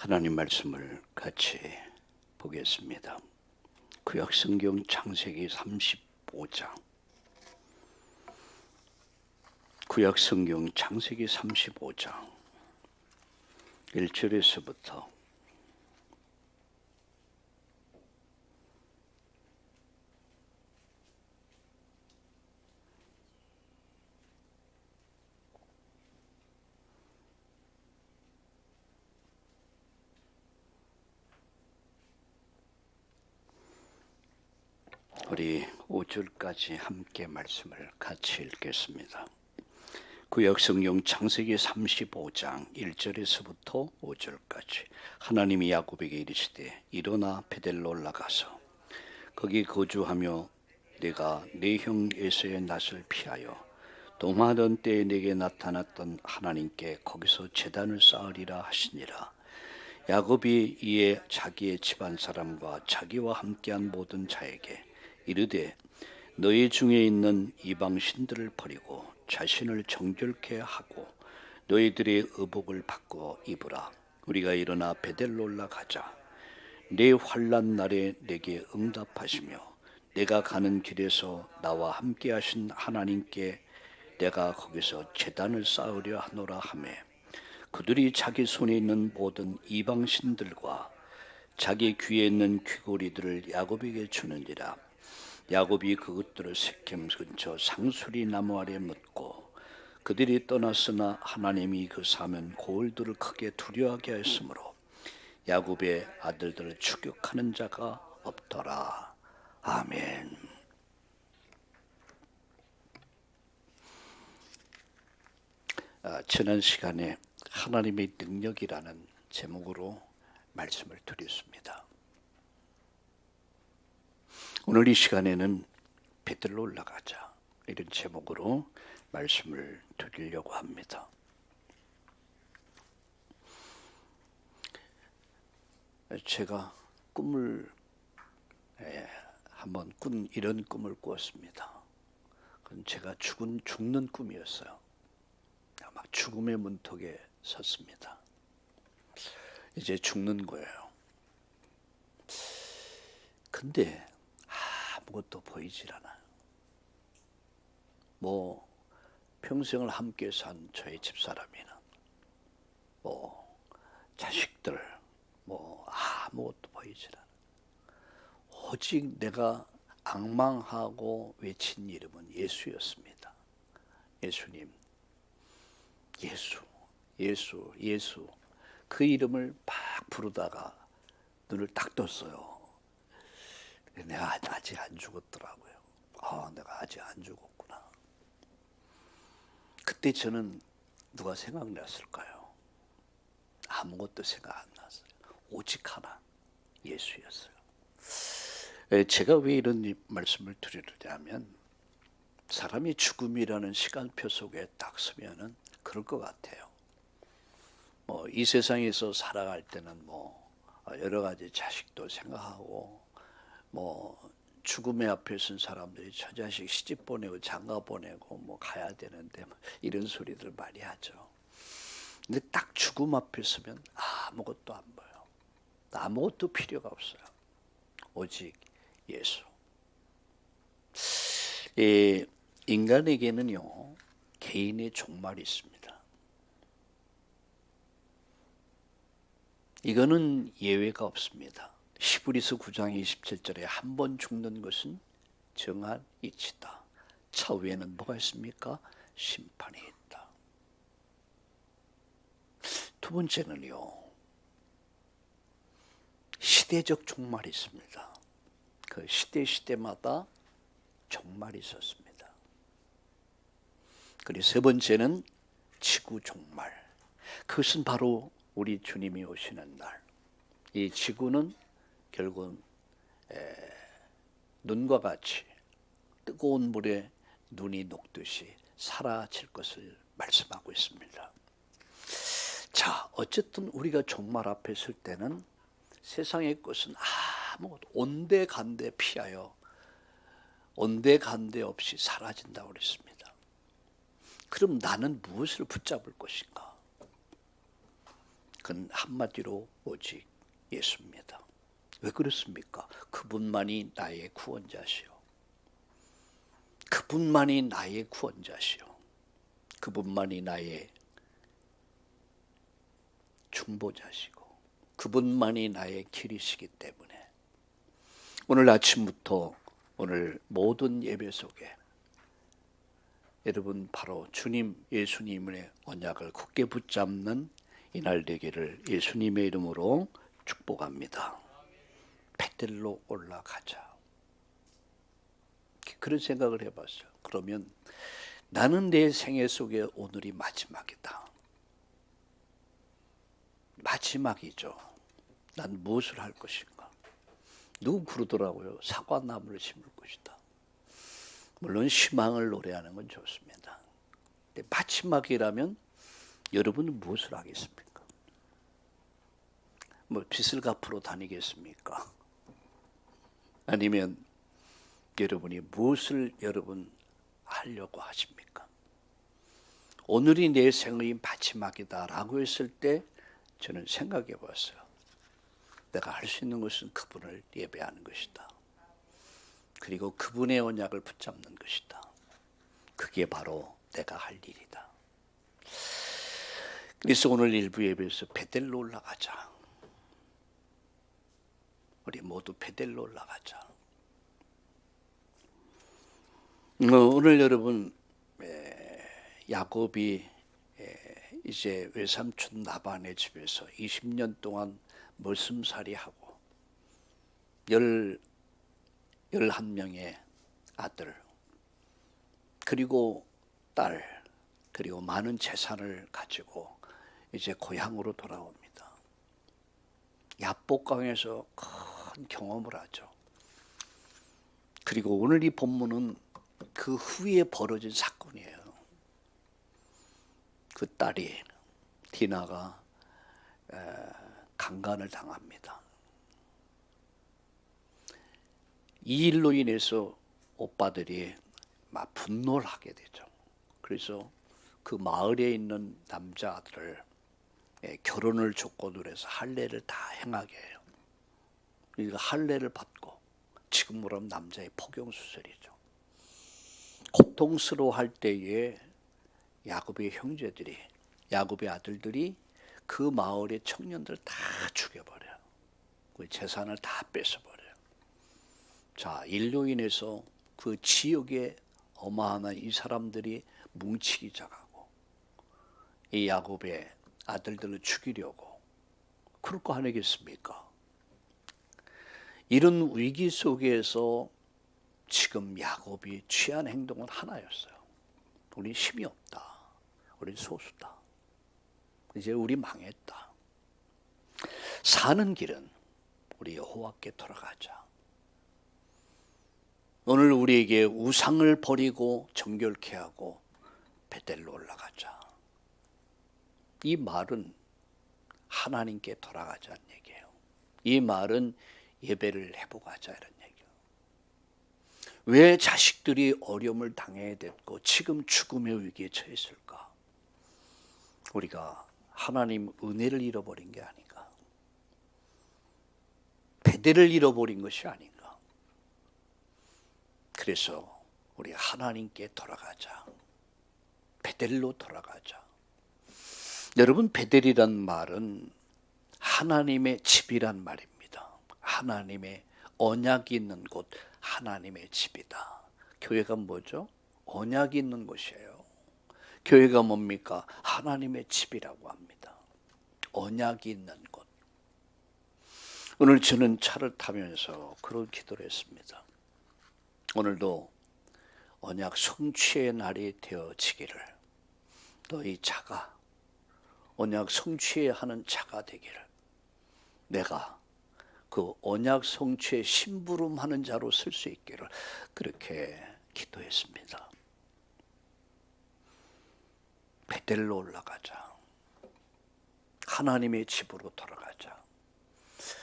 하나님 말씀을 같이 보겠습니다. 구약성경 창세기 35장. 구약성경 창세기 35장 1절에서부터 우리 5절까지 함께 말씀을 같이 읽겠습니다. 구약성경 창세기 35장 1절에서부터 5절까지. 하나님이 야곱에게 이르시되 일어나 베델로 올라가서 거기 거주하며 내가 내 형 에서의 낯을 피하여 동하던 때에 내게 나타났던 하나님께 거기서 제단을 쌓으리라 하시니라. 야곱이 이에 자기의 집안 사람과 자기와 함께한 모든 자에게 이르되 너희 중에 있는 이방 신들을 버리고 자신을 정결케 하고 너희들의 의복을 바꾸어 입으라. 우리가 일어나 베델로 올라가자. 내 환난 날에 내게 응답하시며 내가 가는 길에서 나와 함께 하신 하나님께 내가 거기서 제단을 쌓으려 하노라 하매 그들이 자기 손에 있는 모든 이방 신들과 자기 귀에 있는 귀고리들을 야곱에게 주느니라. 야곱이 그것들을 세겜 근처 상수리 나무 아래 묻고 그들이 떠났으나 하나님이 그 사면 고을들을 크게 두려워하게 하였으므로 야곱의 아들들을 추격하는 자가 없더라. 아멘. 지난 시간에 하나님의 능력이라는 제목으로 말씀을 드렸습니다. 오늘 이 시간에는 베들로 올라가자 이런 제목으로 말씀을 드리려고 합니다. 제가 꿈을 한번 이런 꿈을 꾸었습니다. 그건 제가 죽는 꿈이었어요. 막 죽음의 문턱에 섰습니다. 이제 죽는 거예요. 근데 아무것도 보이질 않아요. 평생을 함께 산 저의 집사람이나 자식들 아무것도 보이질 않아요. 오직 내가 앙망하고 외친 이름은 예수였습니다. 예수님, 예수. 그 이름을 막 부르다가 눈을 딱 떴어요. 내가 아직 안 죽었더라고요. 내가 아직 안 죽었구나. 그때 저는 누가 생각났을까요? 아무것도 생각 안 났어요. 오직 하나, 예수였어요. 제가 왜 이런 말씀을 드리느냐면 사람이 죽음이라는 시간표 속에 딱 서면은 그럴 것 같아요. 이 세상에서 살아갈 때는 여러 가지 자식도 생각하고 죽음의 앞에 선 사람들이 저 자식 시집 보내고 장가 보내고 가야 되는데 이런 소리들 많이 하죠. 근데 딱 죽음 앞에 서면 아무것도 안 보여. 아무것도 필요가 없어요. 오직 예수. 인간에게는요 개인의 종말이 있습니다. 이거는 예외가 없습니다. 히브리서 9장 27절에 한 번 죽는 것은 정한 이치다. 차후에는 뭐가 있습니까? 심판이 있다. 두 번째는요 시대적 종말이 있습니다. 그 시대마다 종말이 있었습니다. 그리고 세 번째는 지구 종말. 그것은 바로 우리 주님이 오시는 날. 이 지구는 결국은 눈과 같이 뜨거운 물에 눈이 녹듯이 사라질 것을 말씀하고 있습니다. 자, 어쨌든 우리가 종말 앞에 설 때는 세상의 것은 아무것도 온데간데 피하여 온데간데 없이 사라진다고 그랬습니다. 그럼 나는 무엇을 붙잡을 것인가? 그건 한마디로 오직 예수입니다. 왜 그렇습니까? 그분만이 나의 구원자시오. 그분만이 나의 구원자시오. 그분만이 나의 중보자시고 그분만이 나의 길이시기 때문에 오늘 아침부터 오늘 모든 예배 속에 여러분 바로 주님 예수님의 언약을 굳게 붙잡는 이날 되기를 예수님의 이름으로 축복합니다. 베델로 올라가자. 그런 생각을 해봤어요. 그러면 나는 내 생애 속에 오늘이 마지막이다. 마지막이죠. 난 무엇을 할 것인가? 누구 그러더라고요. 사과나무를 심을 것이다. 물론 희망을 노래하는 건 좋습니다. 근데 마지막이라면 여러분은 무엇을 하겠습니까? 뭐 빚을 갚으러 다니겠습니까? 아니면 여러분이 무엇을 여러분 하려고 하십니까? 오늘이 내 생의 마지막이다라고 했을 때 저는 생각해 봤어요. 내가 할 수 있는 것은 그분을 예배하는 것이다. 그리고 그분의 언약을 붙잡는 것이다. 그게 바로 내가 할 일이다. 그래서 오늘 일부 예배에서 베델로 올라가자. 우리 모두 베델로 올라가자. 오늘 여러분 야곱이 이제 외삼촌 라반의 집에서 20년 동안 머슴살이하고 11명의 아들 그리고 딸 그리고 많은 재산을 가지고 이제 고향으로 돌아옵니다. 야복강에서 큰 경험을 하죠. 그리고 오늘 이 본문은 그 후에 벌어진 사건이에요. 그 딸이 디나가 강간을 당합니다. 이 일로 인해서 오빠들이 막 분노를 하게 되죠. 그래서 그 마을에 있는 남자들을 결혼을 조건으로 해서 할례를 다 행하게 해요. 그러니까 할례를 받고 지금으로 하면 남자의 포경수술이죠. 고통스러워할 때에 야곱의 형제들이 야곱의 아들들이 그 마을의 청년들을 다 죽여버려요. 그 재산을 다 뺏어버려요. 자, 일로 인해서 그 지역에 어마어마한 이 사람들이 뭉치기 시작하고 이 야곱의 아들들을 죽이려고 그럴 거 아니겠습니까? 이런 위기 속에서 지금 야곱이 취한 행동은 하나였어요. 우리 힘이 없다. 우리 소수다. 이제 우리 망했다. 사는 길은 우리 여호와께 돌아가자. 오늘 우리에게 우상을 버리고 정결케 하고 베델로 올라가자. 이 말은 하나님께 돌아가자는 얘기예요. 이 말은 예배를 회복하자 이런 얘기예요. 왜 자식들이 어려움을 당해야 됐고 지금 죽음의 위기에 처했을까? 우리가 하나님 은혜를 잃어버린 게 아닌가? 베델을 잃어버린 것이 아닌가? 그래서 우리 하나님께 돌아가자. 베델로 돌아가자. 여러분, 베델이란 말은 하나님의 집이란 말입니다. 하나님의 언약이 있는 곳, 하나님의 집이다. 교회가 뭐죠? 언약이 있는 곳이에요. 교회가 뭡니까? 하나님의 집이라고 합니다. 언약이 있는 곳. 오늘 저는 차를 타면서 그런 기도를 했습니다. 오늘도 언약 성취의 날이 되어지기를, 너희 자가 언약 성취해야 하는 자가 되기를, 내가 그 언약 성취의 심부름하는 자로 쓸 수 있기를 그렇게 기도했습니다. 베델로 올라가자. 하나님의 집으로 돌아가자.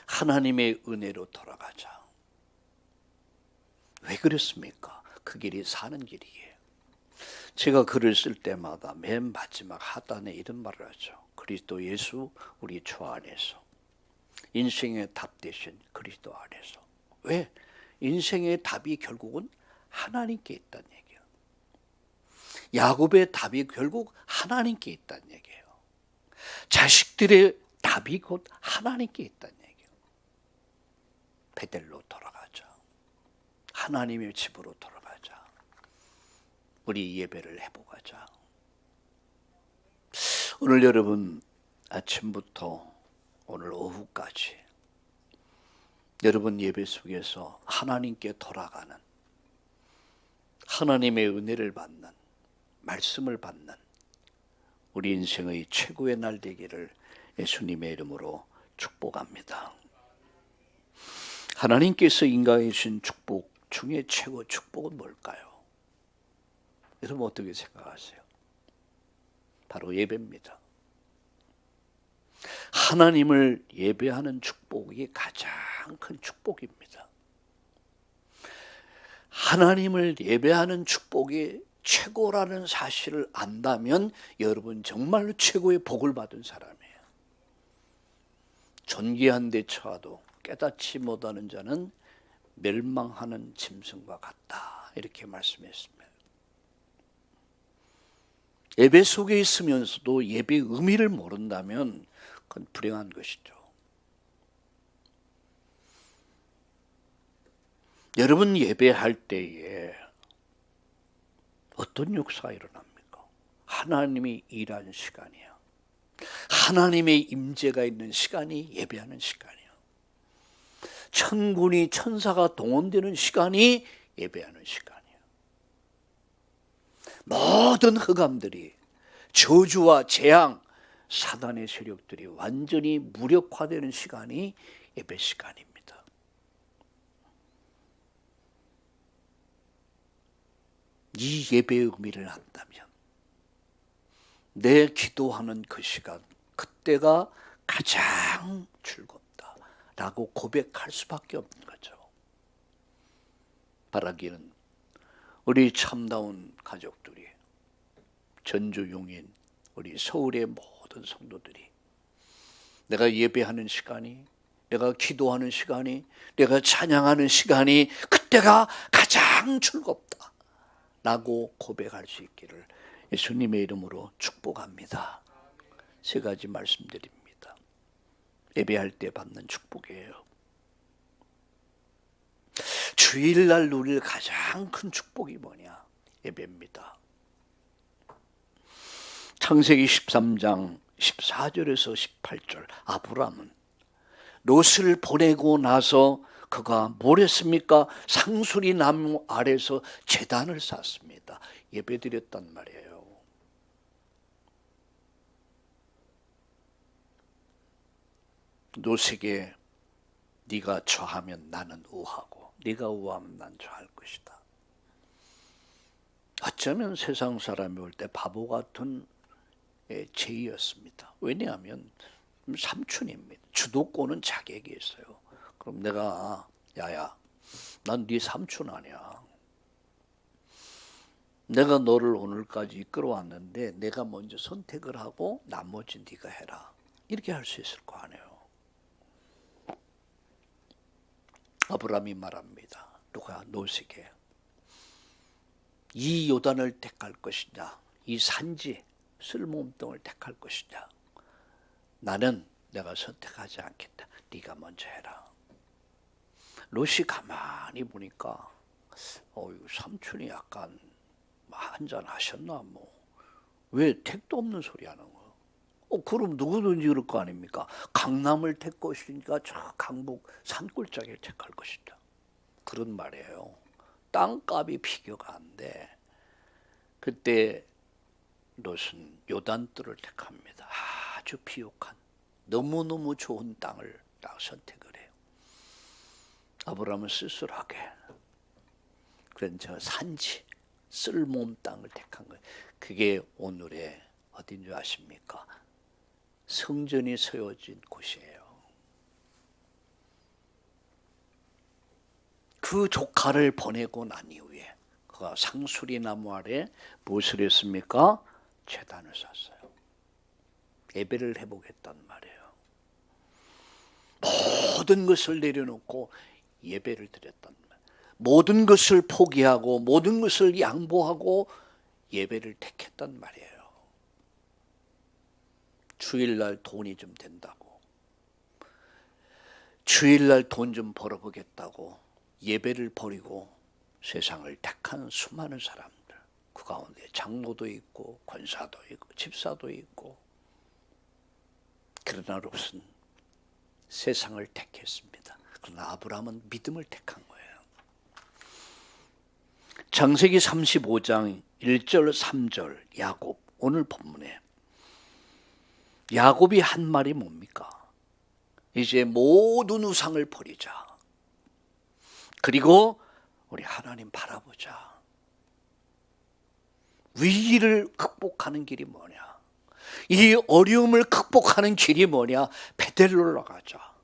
하나님의 은혜로 돌아가자. 왜 그랬습니까? 그 길이 사는 길이에요. 제가 글을 쓸 때마다 맨 마지막 하단에 이런 말을 하죠. 그리스도 예수 우리 주 안에서 인생의 답 되신 그리스도 안에서. 왜? 인생의 답이 결국은 하나님께 있다는 얘기예요. 야곱의 답이 결국 하나님께 있다는 얘기예요. 자식들의 답이 곧 하나님께 있다는 얘기예요. 베델로 돌아가자. 하나님의 집으로 돌아가자. 우리 예배를 해보가자. 오늘 여러분 아침부터 오늘 오후까지 여러분 예배 속에서 하나님께 돌아가는, 하나님의 은혜를 받는, 말씀을 받는 우리 인생의 최고의 날 되기를 예수님의 이름으로 축복합니다. 하나님께서 인간에 주신 축복 중에 최고 축복은 뭘까요? 여러분 어떻게 생각하세요? 바로 예배입니다. 하나님을 예배하는 축복이 가장 큰 축복입니다. 하나님을 예배하는 축복이 최고라는 사실을 안다면 여러분 정말로 최고의 복을 받은 사람이에요. 존귀한 데 처하도 깨닫지 못하는 자는 멸망하는 짐승과 같다. 이렇게 말씀했습니다. 예배 속에 있으면서도 예배의 의미를 모른다면 그건 불행한 것이죠. 여러분 예배할 때에 어떤 역사가 일어납니까? 하나님이 일하는 시간이야. 하나님의 임재가 있는 시간이 예배하는 시간이야. 천군이 천사가 동원되는 시간이 예배하는 시간이야. 모든 흑암들이, 저주와 재앙, 사단의 세력들이 완전히 무력화되는 시간이 예배 시간입니다. 이 예배의 의미를 안다면 내 기도하는 그 시간, 그때가 가장 즐겁다라고 고백할 수밖에 없는 거죠. 바라기는 우리 참다운 가족들이, 전주 용인, 우리 서울의 모든 성도들이 내가 예배하는 시간이, 내가 기도하는 시간이, 내가 찬양하는 시간이 그때가 가장 즐겁다 라고 고백할 수 있기를 예수님의 이름으로 축복합니다. 세 가지 말씀드립니다. 예배할 때 받는 축복이에요. 주일날 누릴 가장 큰 축복이 뭐냐? 예배입니다. 창세기 13장 14절에서 18절, 아브람은 롯을 보내고 나서 그가 뭘 했습니까? 상수리 나무 아래서 제단을 쌓습니다. 예배드렸단 말이에요. 롯에게 네가 좌하면 나는 우하고 네가 우하면 난 좌할 것이다. 어쩌면 세상 사람이 볼 때 바보 같은 제의였습니다. 왜냐하면 삼촌입니다. 주도권은 자기에게 있어요. 그럼 내가 야야, 난 네 삼촌 아니야. 내가 너를 오늘까지 이끌어왔는데 내가 먼저 선택을 하고 나머지 네가 해라. 이렇게 할 수 있을 거 아니에요. 아브라함이 말합니다. 누가 롯에게 이 요단을 택할 것이냐, 이 산지 쓸모없는 택할 것이냐. 나는 내가 선택하지 않겠다. 네가 먼저 해라. 롯이 가만히 보니까 삼촌이 약간 한잔 하셨나 뭐. 왜 택도 없는 소리 하는 거야? 그럼 누구든지 그럴 거 아닙니까? 강남을 택 것이니까 저 강북 산골짜기를 택할 것이다. 그런 말이에요. 땅값이 비교가 안 돼. 그때 롯은 요단뜰을 택합니다. 아주 비옥한 너무너무 좋은 땅을 딱 선택을 해요. 아브라함은 쓸쓸하게 그런 저 산지 쓸모없는 땅을 택한 거예요. 그게 오늘의 어딘 줄 아십니까? 성전이 세워진 곳이에요. 그 조카를 보내고 난 이후에 그가 상수리 나무 아래 무엇을 했습니까? 제단을 쌌어요. 예배를 해보겠단 말이에요. 모든 것을 내려놓고 예배를 드렸단 말이에요. 모든 것을 포기하고 모든 것을 양보하고 예배를 택했단 말이에요. 주일날 돈이 좀 된다고, 주일날 돈 좀 벌어보겠다고 예배를 버리고 세상을 택하는 수많은 사람들, 그 가운데 장로도 있고 권사도 있고 집사도 있고. 그러나 롯은 세상을 택했습니다. 그러나 아브라함은 믿음을 택한 거예요. 창세기 35장 1절 3절 야곱, 오늘 본문에 야곱이 한 말이 뭡니까? 이제 모든 우상을 버리자. 그리고 우리 하나님 바라보자. 위기를 극복하는 길이 뭐냐? 이 어려움을 극복하는 길이 뭐냐? 베델로 올라가자.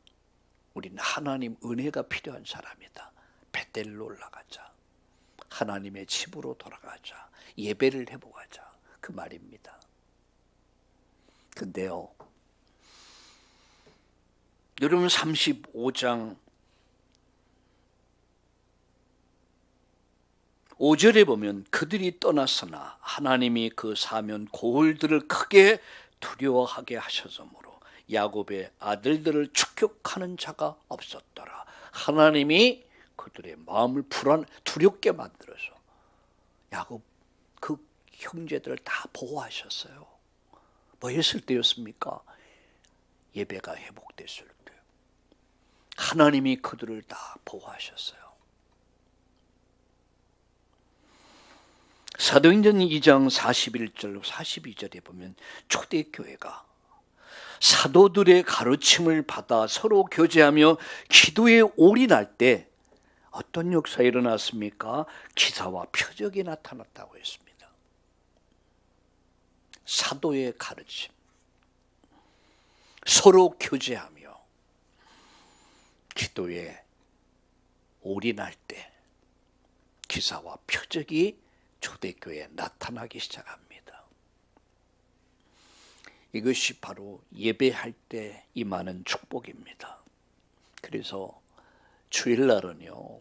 우리는 하나님 은혜가 필요한 사람이다. 베델로 올라가자. 하나님의 집으로 돌아가자. 예배를 해보가자. 그 말입니다. 근데요, 여러분 35장 5절에 보면 그들이 떠났으나 하나님이 그 사면 고을들을 크게 두려워하게 하셔서므로 야곱의 아들들을 축격하는 자가 없었더라. 하나님이 그들의 마음을 두렵게 만들어서 야곱 그 형제들을 다 보호하셨어요. 뭐 했을 때였습니까? 예배가 회복됐을 때. 하나님이 그들을 다 보호하셨어요. 사도행전 2장 41절 42절에 보면 초대교회가 사도들의 가르침을 받아 서로 교제하며 기도에 올인할 때 어떤 역사가 일어났습니까? 기사와 표적이 나타났다고 했습니다. 사도의 가르침, 서로 교제하며 기도에 올인할 때 기사와 표적이 초대교회에 나타나기 시작합니다. 이것이 바로 예배할 때 임하는 축복입니다. 그래서 주일날은요,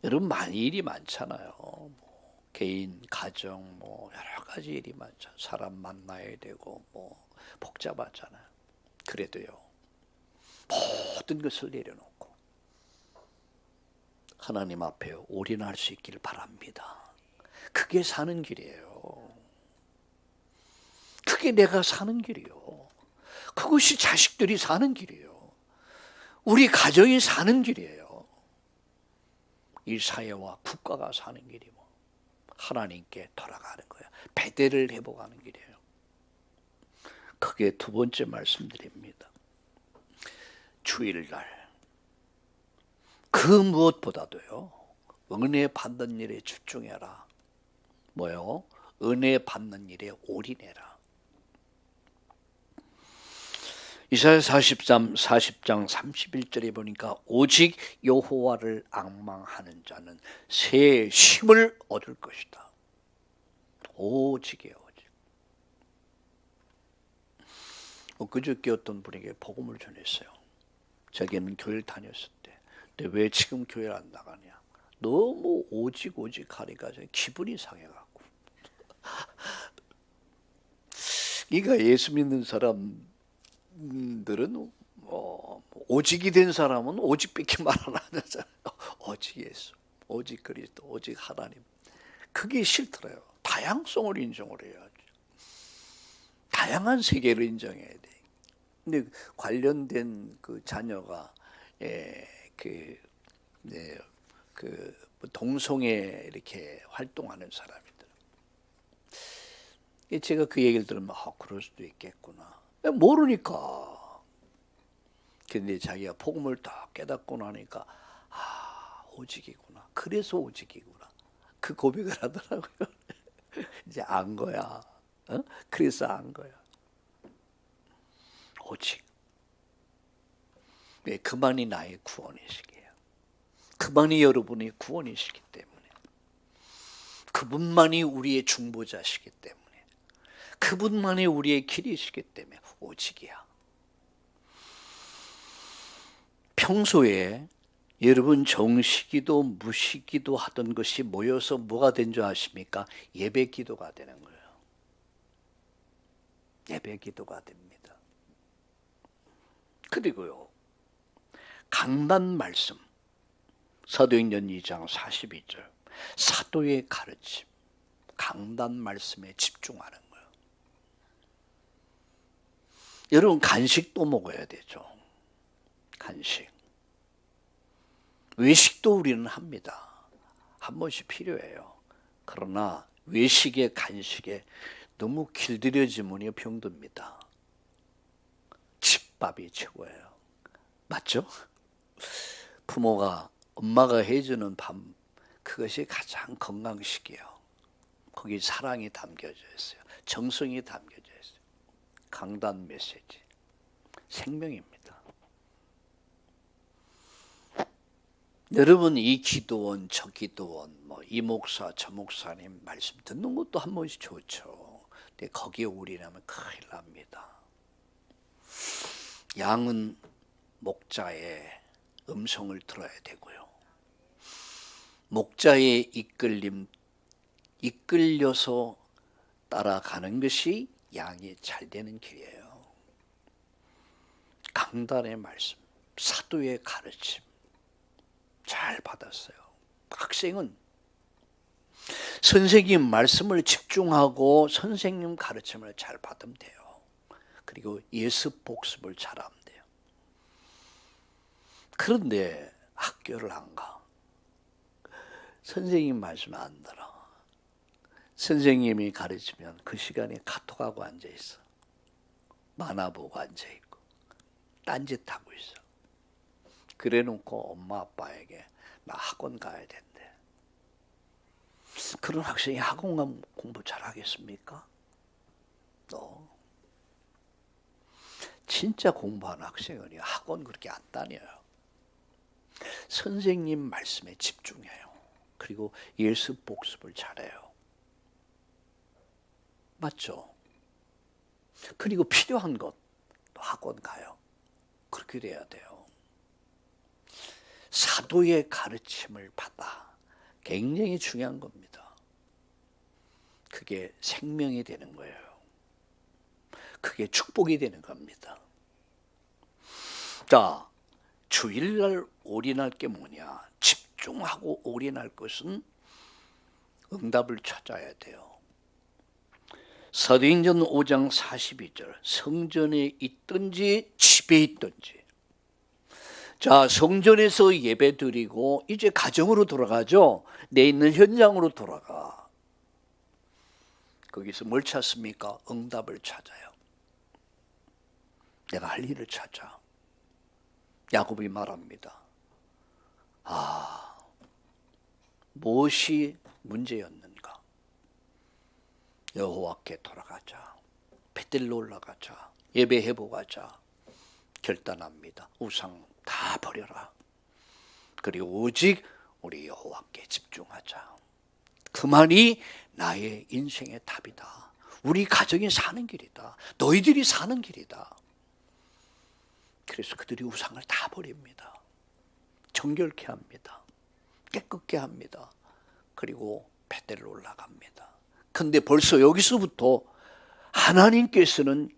여러분 많이 일이 많잖아요. 뭐 개인, 가정, 뭐 여러 가지 일이 많잖아요. 사람 만나야 되고 뭐 복잡하잖아요. 그래도요, 모든 것을 내려놓고 하나님 앞에 올인할 수 있기를 바랍니다. 그게 사는 길이에요. 그게 내가 사는 길이요. 그것이 자식들이 사는 길이에요. 우리 가정이 사는 길이에요. 이 사회와 국가가 사는 길이 뭐 하나님께 돌아가는 거예요. 베델을 회복하는 길이에요. 그게 두 번째 말씀드립니다. 주일날 그 무엇보다도요, 은혜 받는 일에 집중해라. 뭐요? 은혜 받는 일에 올인해라. 이사야 40장 31절에 보니까 오직 여호와를 앙망하는 자는 새 힘을 얻을 것이다. 오직이에요, 오직. 그저께 어떤 분에게 복음을 전했어요. 자기는 교회를 다녔을 때. 근데 왜 지금 교회를 안 나가냐? 너무 오직 하니까 기분이 상해갖고. 그러니까 예수 믿는 사람들은 오직이 된 사람은 오직밖에 말 안 하잖아요. 오직 예수, 오직 그리스도, 오직 하나님. 그게 싫더라요. 다양성을 인정을 해야죠. 다양한 세계를 인정해야 돼. 근데 관련된 그 자녀가 동성애 이렇게 활동하는 사람이더라고요. 제가 그 얘기를 들으면 그럴 수도 있겠구나. 모르니까. 근데 자기가 복음을 딱 깨닫고 나니까 오직이구나. 그래서 오직이구나. 그 고백을 하더라고요. 이제 안 거야. 그래서 안 거야. 오직. 그만이 나의 구원이시기에요. 그만이 여러분의 구원이시기 때문에. 그분만이 우리의 중보자시기 때문에. 그분만이 우리의 길이시기 때문에 오직이야. 평소에 여러분 정시기도 무시기도 하던 것이 모여서 뭐가 된 줄 아십니까? 예배기도가 되는 거예요. 예배기도가 됩니다. 그리고요, 강단 말씀, 사도행전 2장 42절, 사도의 가르침, 강단 말씀에 집중하는 거예요. 여러분 간식도 먹어야 되죠. 간식. 외식도 우리는 합니다. 한 번씩 필요해요. 그러나 외식에 간식에 너무 길들여지면 병듭니다. 집밥이 최고예요. 맞죠? 부모가 엄마가 해주는 밥, 그것이 가장 건강식이에요. 거기 사랑이 담겨져 있어요. 정성이 담겨져 있어요. 강단 메시지. 생명입니다. 여러분 이 기도원 저 기도원 이 목사 저 목사님 말씀 듣는 것도 한 번씩 좋죠. 근데 거기에 올인하면 큰일 납니다. 양은 목자의 음성을 들어야 되고요. 목자의 이끌려서 따라가는 것이 양이 잘 되는 길이에요. 강단의 말씀, 사도의 가르침 잘 받았어요. 학생은 선생님 말씀을 집중하고 선생님 가르침을 잘 받으면 돼요. 그리고 예습 복습을 잘하면 돼요. 그런데 학교를 안 가. 선생님 말씀 안 들어. 선생님이 가르치면 그 시간에 카톡하고 앉아있어. 만화 보고 앉아있고 딴짓하고 있어. 그래놓고 엄마 아빠에게 나 학원 가야 된대. 그런 학생이 학원 가면 공부 잘하겠습니까? 너 진짜 공부하는 학생은 학원 그렇게 안 다녀요. 선생님 말씀에 집중해요. 그리고 예습 복습을 잘해요. 맞죠? 그리고 필요한 것 학원 가요. 그렇게 돼야 돼요. 사도의 가르침을 받아. 굉장히 중요한 겁니다. 그게 생명이 되는 거예요. 그게 축복이 되는 겁니다. 자, 주일날 올인할 게 뭐냐? 집중하고 올인할 것은 응답을 찾아야 돼요. 사도행전 5장 42절, 성전에 있든지 집에 있든지. 자, 성전에서 예배 드리고 이제 가정으로 돌아가죠. 내 있는 현장으로 돌아가. 거기서 뭘 찾습니까? 응답을 찾아요. 내가 할 일을 찾아. 야곱이 말합니다. 무엇이 문제였는가? 여호와께 돌아가자. 베들로 올라가자. 예배해보고 가자. 결단합니다. 우상 다 버려라. 그리고 오직 우리 여호와께 집중하자. 그 말이 나의 인생의 답이다. 우리 가정이 사는 길이다. 너희들이 사는 길이다. 그래서 그들이 우상을 다 버립니다. 정결케 합니다. 깨끗게 합니다. 그리고 베델로 올라갑니다. 근데 벌써 여기서부터 하나님께서는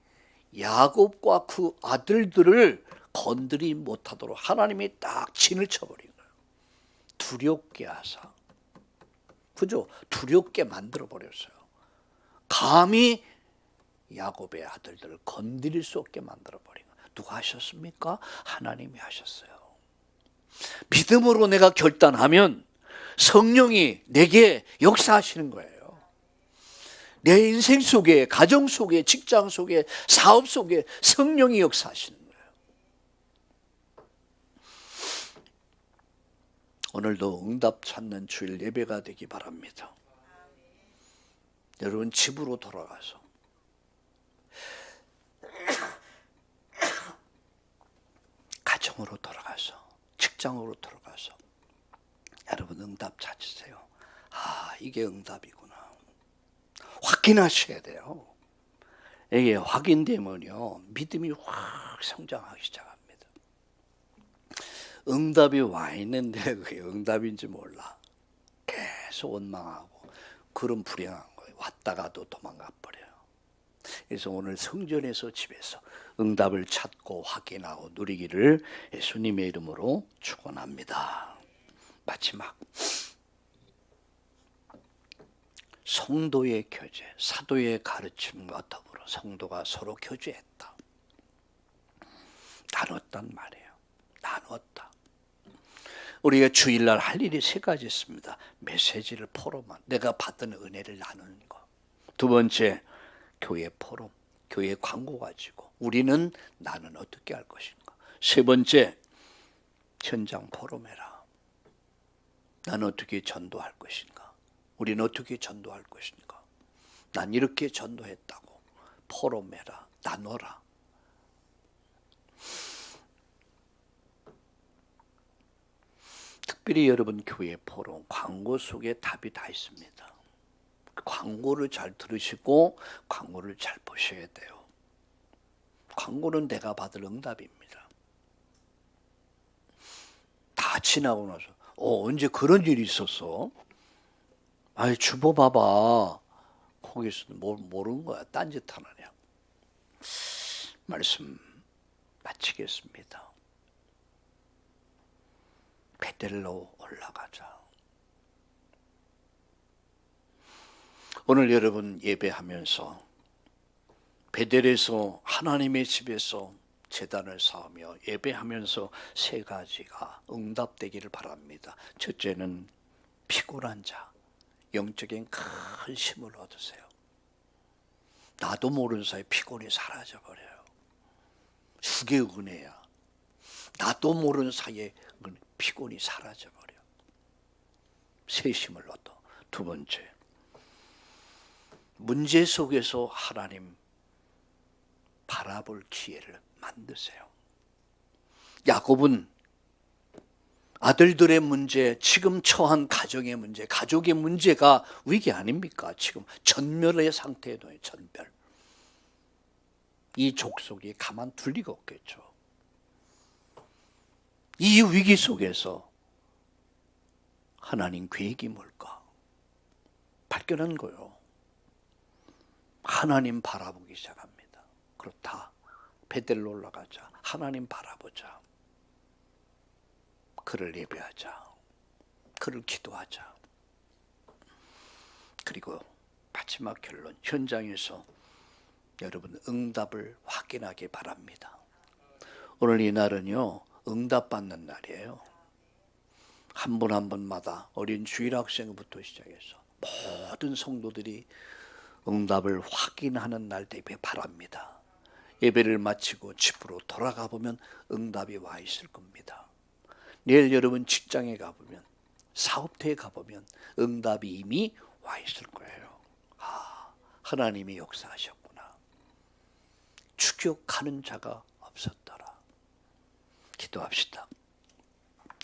야곱과 그 아들들을 건드리 못하도록 하나님이 딱 진을 쳐버린 거예요. 두렵게 하사. 그죠? 두렵게 만들어버렸어요. 감히 야곱의 아들들을 건드릴 수 없게 만들어버린 거예요. 누가 하셨습니까? 하나님이 하셨어요. 믿음으로 내가 결단하면 성령이 내게 역사하시는 거예요. 내 인생 속에, 가정 속에, 직장 속에, 사업 속에 성령이 역사하시는 거예요. 오늘도 응답 찾는 주일 예배가 되기 바랍니다. 여러분 집으로 돌아가서 가정으로 돌아가서 직장으로 돌아가서 여러분 응답 찾으세요. 이게 응답이구나. 확인하셔야 돼요. 이게 확인되면요, 믿음이 확 성장하기 시작합니다. 응답이 와 있는데 그게 응답인지 몰라. 계속 원망하고 그런 불행한 거예요. 왔다가도 도망가 버려요. 그래서 오늘 성전에서 집에서 응답을 찾고 확인하고 누리기를 예수님의 이름으로 축원합니다. 마지막, 성도의 교제, 사도의 가르침과 더불어 성도가 서로 교제했다. 나눴단 말이에요. 나눴다. 우리가 주일날 할 일이 세 가지 있습니다. 메시지를 포럼한, 내가 받은 은혜를 나누는 거. 두 번째, 교회 포럼, 교회 광고 가지고 우리는 나는 어떻게 할 것인가. 세 번째, 현장 포럼해라. 나는 어떻게 전도할 것인가. 우리는 어떻게 전도할 것인가. 난 이렇게 전도했다고. 포럼해라. 나눠라. 특별히 여러분 교회 포럼, 광고 속에 답이 다 있습니다. 광고를 잘 들으시고 광고를 잘 보셔야 돼요. 광고는 내가 받을 응답입니다. 다 지나고 나서 언제 그런 일이 있었어? 아이 주보 봐봐. 거기서 모르는 거야. 딴짓 하느냐. 말씀 마치겠습니다. 베델로 올라가자. 오늘 여러분 예배하면서 베델에서 하나님의 집에서 제단을 쌓으며 예배하면서 세 가지가 응답되기를 바랍니다. 첫째는 피곤한 자, 영적인 큰 힘을 얻으세요. 나도 모르는 사이에 피곤이 사라져버려요. 그게 은혜야. 나도 모르는 사이에 피곤이 사라져버려. 새 힘을 얻어. 두 번째, 문제 속에서 하나님 바라볼 기회를 만드세요. 야곱은 아들들의 문제, 지금 처한 가정의 문제, 가족의 문제가 위기 아닙니까? 지금 전멸의 상태에 놓여 전멸. 이 족속이 가만둘 리가 없겠죠. 이 위기 속에서 하나님 계획이 뭘까? 발견한 거예요. 하나님 바라보기 시작합니다. 그렇다. 베델로 올라가자. 하나님 바라보자. 그를 예배하자. 그를 기도하자. 그리고 마지막 결론, 현장에서 여러분 응답을 확인하기 바랍니다. 오늘 이 날은요, 응답받는 날이에요. 한 분 한 분마다 어린 주일학생부터 시작해서 모든 성도들이 응답을 확인하는 날 되길 바랍니다. 예배를 마치고 집으로 돌아가 보면 응답이 와 있을 겁니다. 내일 여러분 직장에 가보면, 사업터에 가보면 응답이 이미 와 있을 거예요. 하나님이 역사하셨구나. 추격하는 자가 없었더라. 기도합시다.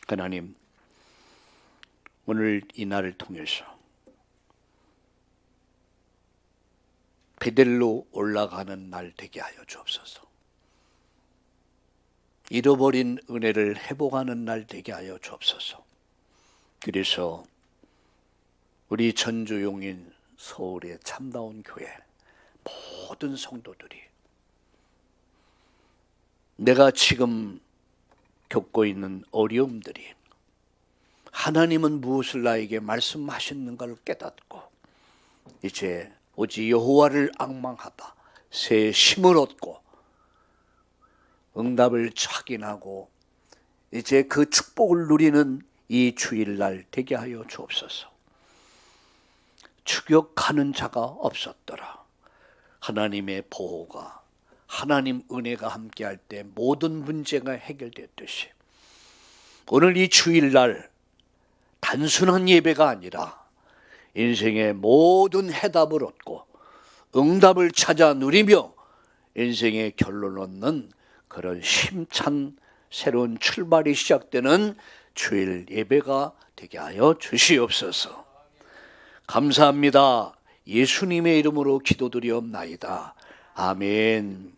하나님, 오늘 이 날을 통해서 베델로 올라가는 날 되게 하여 주옵소서. 잃어버린 은혜를 회복하는 날 되게 하여 주옵소서. 그래서 우리 전주용인 서울의 참다운 교회 모든 성도들이 내가 지금 겪고 있는 어려움들이 하나님은 무엇을 나에게 말씀하셨는가를 깨닫고 이제 오직 여호와를 앙망하다 새 힘을 얻고 응답을 확인하고 이제 그 축복을 누리는 이 주일날 되게 하여 주옵소서. 추격하는 자가 없었더라. 하나님의 보호가, 하나님 은혜가 함께할 때 모든 문제가 해결됐듯이 오늘 이 주일날 단순한 예배가 아니라 인생의 모든 해답을 얻고 응답을 찾아 누리며 인생의 결론을 얻는 그런 힘찬 새로운 출발이 시작되는 주일 예배가 되게 하여 주시옵소서. 감사합니다. 예수님의 이름으로 기도드리옵나이다. 아멘.